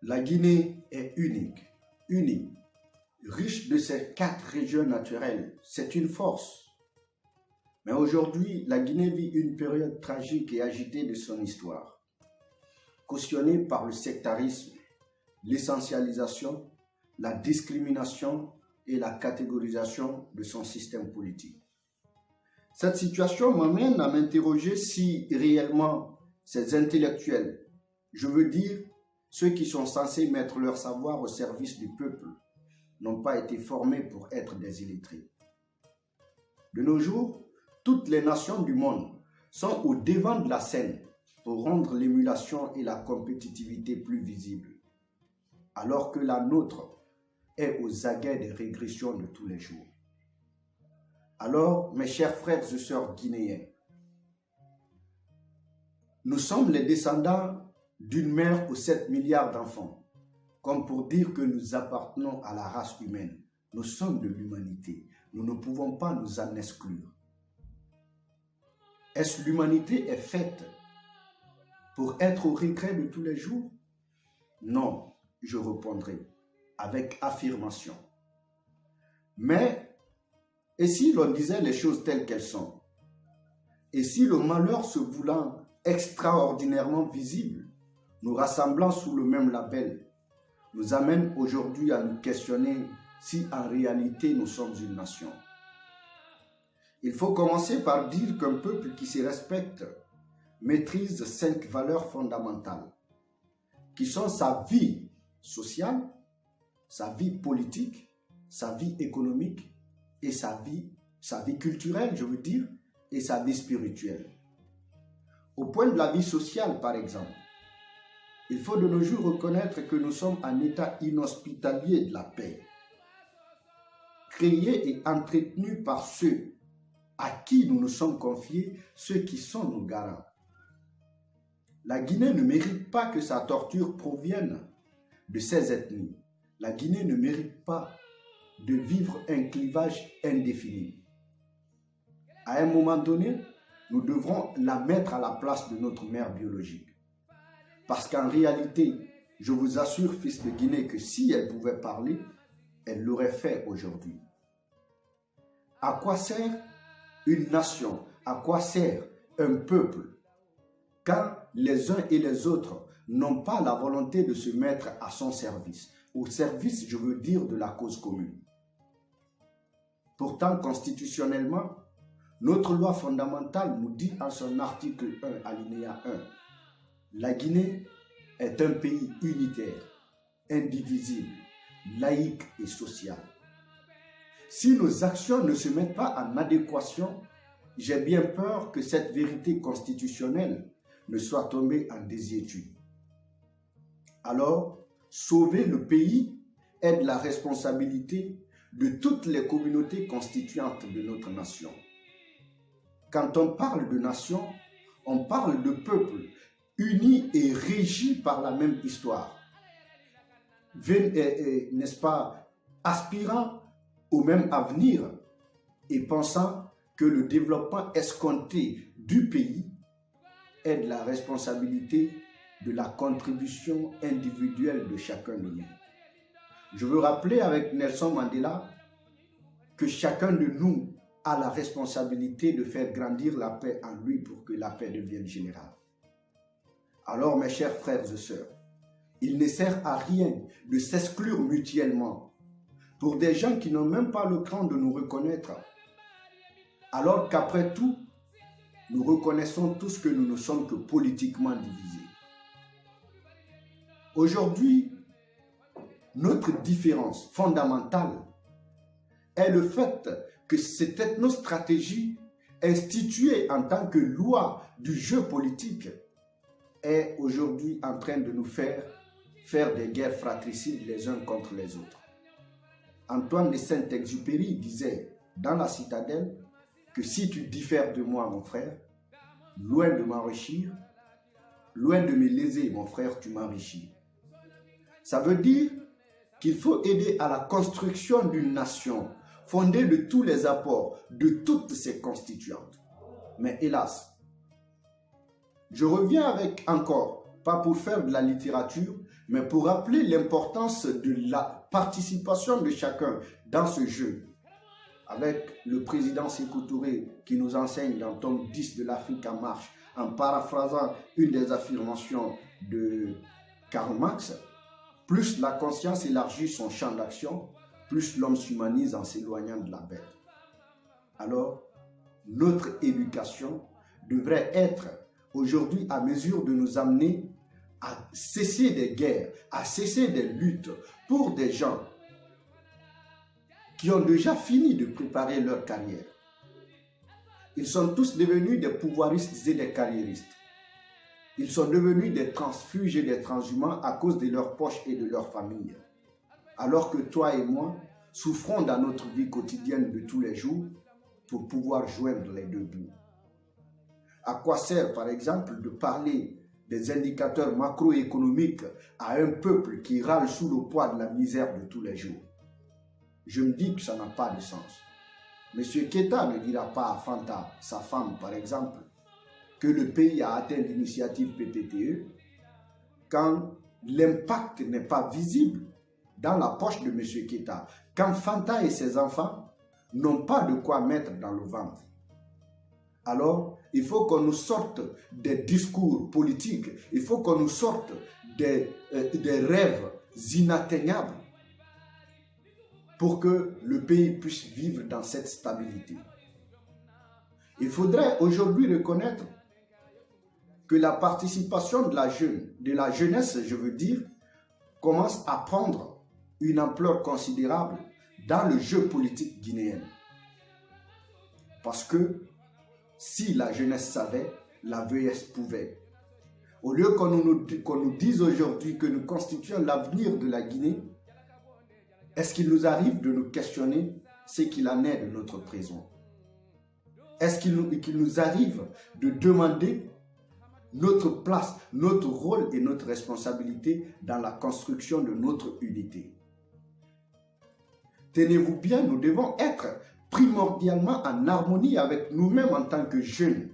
La Guinée est unique, riche de ses 4 régions naturelles. C'est une force. Mais aujourd'hui, la Guinée vit une période tragique et agitée de son histoire, cautionnée par le sectarisme, l'essentialisation, la discrimination et la catégorisation de son système politique. Cette situation m'amène à m'interroger si réellement ces intellectuels, je veux dire ceux qui sont censés mettre leur savoir au service du peuple, n'ont pas été formés pour être des illettrés. De nos jours, toutes les nations du monde sont au devant de la scène pour rendre l'émulation et la compétitivité plus visibles, alors que la nôtre est aux aguets des régressions de tous les jours. Alors, mes chers frères et sœurs guinéens, nous sommes les descendants d'une mère aux 7 milliards d'enfants, comme pour dire que nous appartenons à la race humaine. Nous sommes de l'humanité. Nous ne pouvons pas nous en exclure. Est-ce l'humanité est faite pour être au regret de tous les jours? Non, je répondrai avec affirmation. Mais, et si l'on disait les choses telles qu'elles sont? Et si le malheur se voulant extraordinairement visible, nous rassemblant sous le même label, nous amène aujourd'hui à nous questionner si en réalité nous sommes une nation? Il faut commencer par dire qu'un peuple qui se respecte maîtrise 5 valeurs fondamentales, qui sont sa vie sociale, sa vie politique, sa vie économique et sa vie culturelle, je veux dire, et sa vie spirituelle. Au point de la vie sociale, par exemple, il faut de nos jours reconnaître que nous sommes un état inhospitalier de la paix, créé et entretenu par ceux à qui nous nous sommes confiés, ceux qui sont nos garants. La Guinée ne mérite pas que sa torture provienne de ses ethnies. La Guinée ne mérite pas de vivre un clivage indéfini. À un moment donné, nous devrons la mettre à la place de notre mère biologique. Parce qu'en réalité, je vous assure, fils de Guinée, que si elle pouvait parler, elle l'aurait fait aujourd'hui. À quoi sert une nation? À quoi sert un peuple quand les uns et les autres n'ont pas la volonté de se mettre à son service? Au service, je veux dire, de la cause commune. Pourtant, constitutionnellement, notre loi fondamentale nous dit en son article 1, alinéa 1, la Guinée est un pays unitaire, indivisible, laïque et social. Si nos actions ne se mettent pas en adéquation, j'ai bien peur que cette vérité constitutionnelle ne soit tombée en désuétude. Alors, sauver le pays est de la responsabilité de toutes les communautés constituantes de notre nation. Quand on parle de nation, on parle de peuple unis et régis par la même histoire, n'est-ce pas, aspirant au même avenir et pensant que le développement escompté du pays est de la responsabilité de la contribution individuelle de chacun de nous. Je veux rappeler avec Nelson Mandela que chacun de nous a la responsabilité de faire grandir la paix en lui pour que la paix devienne générale. Alors, mes chers frères et sœurs, il ne sert à rien de s'exclure mutuellement pour des gens qui n'ont même pas le cran de nous reconnaître, alors qu'après tout, nous reconnaissons tous que nous ne sommes que politiquement divisés. Aujourd'hui, notre différence fondamentale est le fait que cette ethnostratégie instituée en tant que loi du jeu politique est aujourd'hui en train de nous faire des guerres fratricides les uns contre les autres. Antoine de Saint-Exupéry disait dans La Citadelle que si tu diffères de moi, mon frère, loin de m'enrichir, loin de me léser, mon frère, tu m'enrichis. Ça veut dire qu'il faut aider à la construction d'une nation fondée de tous les apports de toutes ses constituantes. Mais hélas, je reviens avec encore pas pour faire de la littérature, mais pour rappeler l'importance de la participation de chacun dans ce jeu. Avec le président Sékou Touré qui nous enseigne dans le tome 10 de l'Afrique en marche, en paraphrasant une des affirmations de Karl Marx, plus la conscience élargit son champ d'action, plus l'homme s'humanise en s'éloignant de la bête. Alors, notre éducation devrait être aujourd'hui à mesure de nous amener à cesser des guerres, à cesser des luttes pour des gens qui ont déjà fini de préparer leur carrière. Ils sont tous devenus des pouvoiristes et des carriéristes. Ils sont devenus des transfuges et des transhumants à cause de leurs poches et de leur famille. Alors que toi et moi souffrons dans notre vie quotidienne de tous les jours pour pouvoir joindre les deux bouts. À quoi sert, par exemple, de parler des indicateurs macroéconomiques à un peuple qui râle sous le poids de la misère de tous les jours? Je me dis que ça n'a pas de sens. Monsieur Keïta ne dira pas à Fanta, sa femme par exemple, que le pays a atteint l'initiative PPTE quand l'impact n'est pas visible dans la poche de Monsieur Keïta, quand Fanta et ses enfants n'ont pas de quoi mettre dans le ventre. Alors, il faut qu'on nous sorte des discours politiques, il faut qu'on nous sorte des rêves inatteignables pour que le pays puisse vivre dans cette stabilité. Il faudrait aujourd'hui reconnaître que la participation de la jeunesse, je veux dire, commence à prendre une ampleur considérable dans le jeu politique guinéen. Parce que si la jeunesse savait, la vieillesse pouvait. Au lieu qu'on nous dise aujourd'hui que nous constituons l'avenir de la Guinée, est-ce qu'il nous arrive de nous questionner ce qu'il en est de notre présent? Est-ce qu'il nous arrive de demander notre place, notre rôle et notre responsabilité dans la construction de notre unité? Tenez-vous bien, nous devons être primordialement en harmonie avec nous-mêmes en tant que jeunes.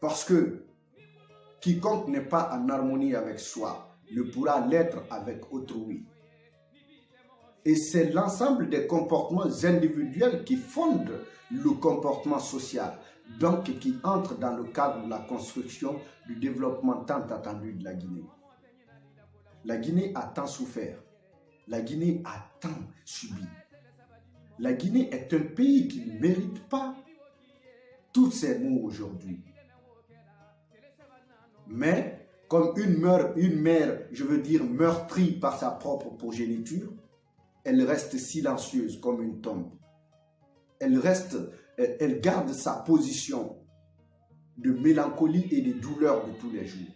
Parce que quiconque n'est pas en harmonie avec soi ne pourra l'être avec autrui. Et c'est l'ensemble des comportements individuels qui fondent le comportement social, donc qui entrent dans le cadre de la construction du développement tant attendu de la Guinée. La Guinée a tant souffert, la Guinée a tant subi. La Guinée est un pays qui ne mérite pas tous ces mots aujourd'hui. Mais comme une mère, je veux dire, meurtrie par sa propre progéniture, elle reste silencieuse comme une tombe. Elle garde sa position de mélancolie et de douleur de tous les jours.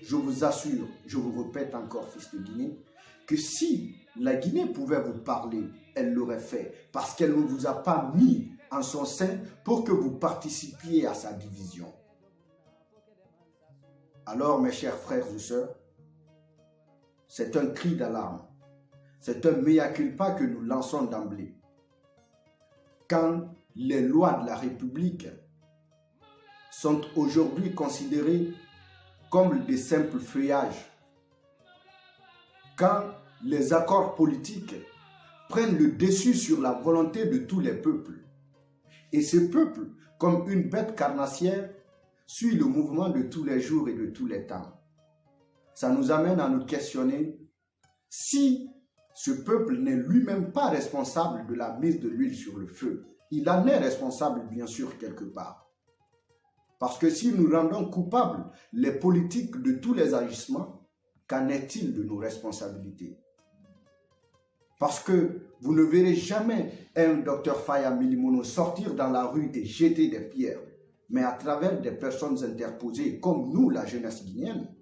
Je vous assure, je vous répète encore, fils de Guinée, que si la Guinée pouvait vous parler, elle l'aurait fait, parce qu'elle ne vous a pas mis en son sein pour que vous participiez à sa division. Alors, mes chers frères et sœurs, c'est un cri d'alarme. C'est un mea culpa que nous lançons d'emblée. Quand les lois de la République sont aujourd'hui considérées comme des simples feuillages, quand les accords politiques prennent le dessus sur la volonté de tous les peuples, et ce peuple, comme une bête carnassière, suit le mouvement de tous les jours et de tous les temps. Ça nous amène à nous questionner si ce peuple n'est lui-même pas responsable de la mise de l'huile sur le feu. Il en est responsable, bien sûr, quelque part. Parce que si nous rendons coupables les politiques de tous les agissements, qu'en est-il de nos responsabilités? Parce que vous ne verrez jamais un docteur Faya Milimono sortir dans la rue et jeter des pierres, mais à travers des personnes interposées comme nous, la jeunesse guinéenne,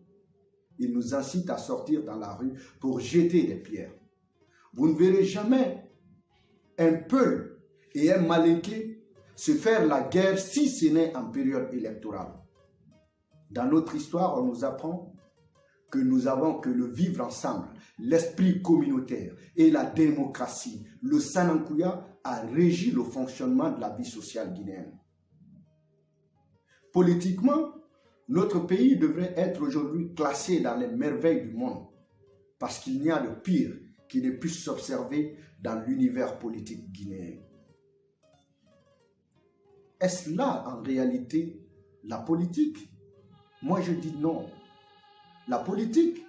il nous incite à sortir dans la rue pour jeter des pierres. Vous ne verrez jamais un Peul et un Malinké se faire la guerre si ce n'est en période électorale. Dans notre histoire, on nous apprend que nous avons que le vivre ensemble, l'esprit communautaire et la démocratie, le Sanankuya, a régi le fonctionnement de la vie sociale guinéenne. Politiquement, Notre pays devrait être aujourd'hui classé dans les merveilles du monde parce qu'il n'y a de pire qui ne puisse s'observer dans l'univers politique guinéen. Est-ce là en réalité la politique? Moi je dis non. La politique,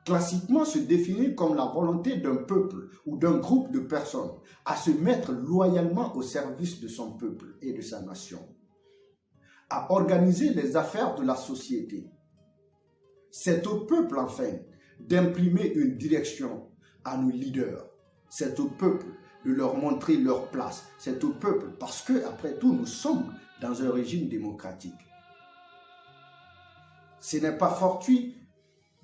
classiquement, se définit comme la volonté d'un peuple ou d'un groupe de personnes à se mettre loyalement au service de son peuple et de sa nation, à organiser les affaires de la société. C'est au peuple, enfin, d'imprimer une direction à nos leaders. C'est au peuple de leur montrer leur place. C'est au peuple, parce que, après tout, nous sommes dans un régime démocratique. Ce n'est pas fortuit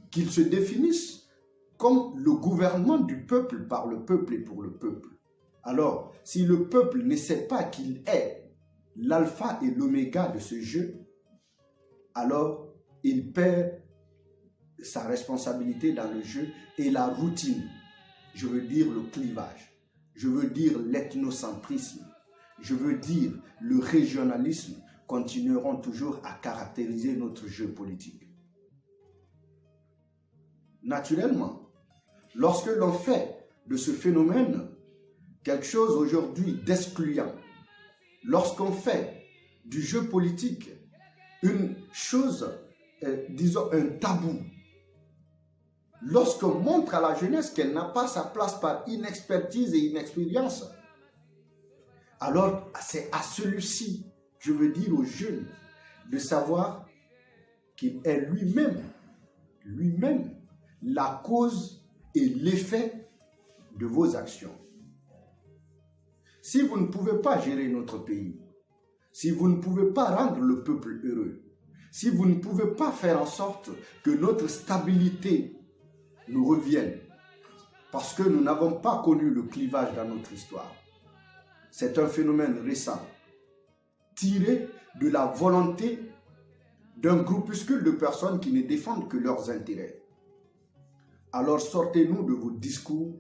qu'ils se définissent comme le gouvernement du peuple, par le peuple et pour le peuple. Alors, si le peuple ne sait pas qu'il est l'alpha et l'oméga de ce jeu, alors il perd sa responsabilité dans le jeu et la routine. Je veux dire le clivage, je veux dire l'ethnocentrisme, je veux dire le régionalisme continueront toujours à caractériser notre jeu politique. Naturellement, lorsque l'on fait de ce phénomène quelque chose aujourd'hui d'excluant, lorsqu'on fait du jeu politique une chose, disons un tabou, lorsqu'on montre à la jeunesse qu'elle n'a pas sa place par inexpertise et inexpérience, alors c'est à celui-ci, je veux dire aux jeunes, de savoir qu'il est lui-même la cause et l'effet de vos actions. Si vous ne pouvez pas gérer notre pays, si vous ne pouvez pas rendre le peuple heureux, si vous ne pouvez pas faire en sorte que notre stabilité nous revienne, parce que nous n'avons pas connu le clivage dans notre histoire, c'est un phénomène récent, tiré de la volonté d'un groupuscule de personnes qui ne défendent que leurs intérêts. Alors sortez-nous de vos discours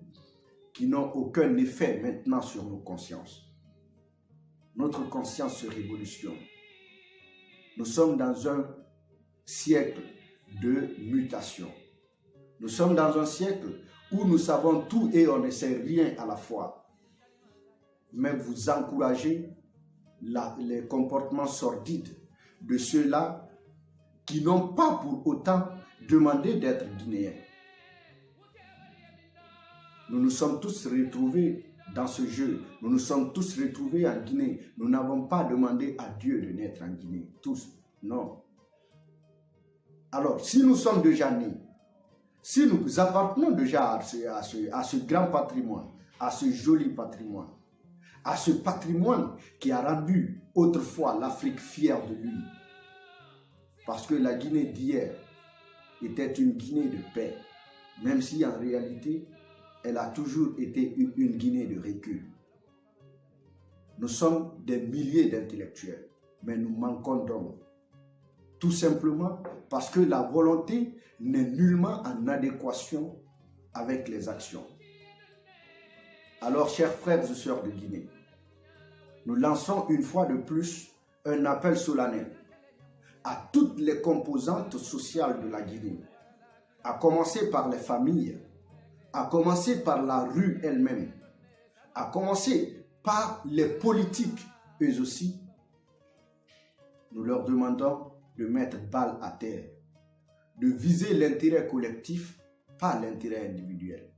qui n'ont aucun effet maintenant sur nos consciences. Notre conscience se révolutionne. Nous sommes dans un siècle de mutation. Nous sommes dans un siècle où nous savons tout et on ne sait rien à la fois. Mais vous encouragez les comportements sordides de ceux-là qui n'ont pas pour autant demandé d'être guinéens. Nous nous sommes tous retrouvés dans ce jeu. Nous nous sommes tous retrouvés en Guinée. Nous n'avons pas demandé à Dieu de naître en Guinée. Tous, non. Alors, si nous sommes déjà nés, si nous appartenons déjà à ce grand patrimoine, à ce joli patrimoine, à ce patrimoine qui a rendu autrefois l'Afrique fière de lui, parce que la Guinée d'hier était une Guinée de paix, même si en réalité, elle a toujours été une Guinée de recul. Nous sommes des milliers d'intellectuels, mais nous manquons d'hommes. Tout simplement parce que la volonté n'est nullement en adéquation avec les actions. Alors, chers frères et sœurs de Guinée, nous lançons une fois de plus un appel solennel à toutes les composantes sociales de la Guinée, à commencer par les familles, à commencer par la rue elle-même, à commencer par les politiques eux aussi. Nous leur demandons de mettre balle à terre, de viser l'intérêt collectif, pas l'intérêt individuel,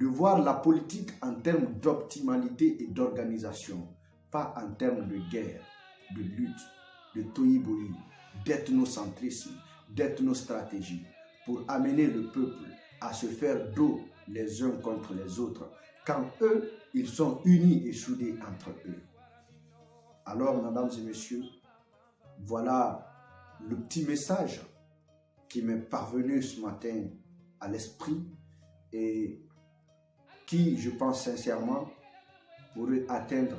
de voir la politique en termes d'optimalité et d'organisation, pas en termes de guerre, de lutte, de toyi-boyi, d'ethnocentrisme, d'ethnostratégie, pour amener le peuple à se faire dos les uns contre les autres, quand eux, ils sont unis et soudés entre eux. Alors, mesdames et messieurs, voilà le petit message qui m'est parvenu ce matin à l'esprit et qui, je pense sincèrement, pourrait atteindre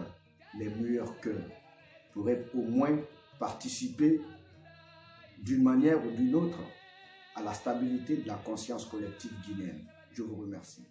les meilleurs cœurs, pourrait au moins participer d'une manière ou d'une autre à la stabilité de la conscience collective guinéenne. Je vous remercie.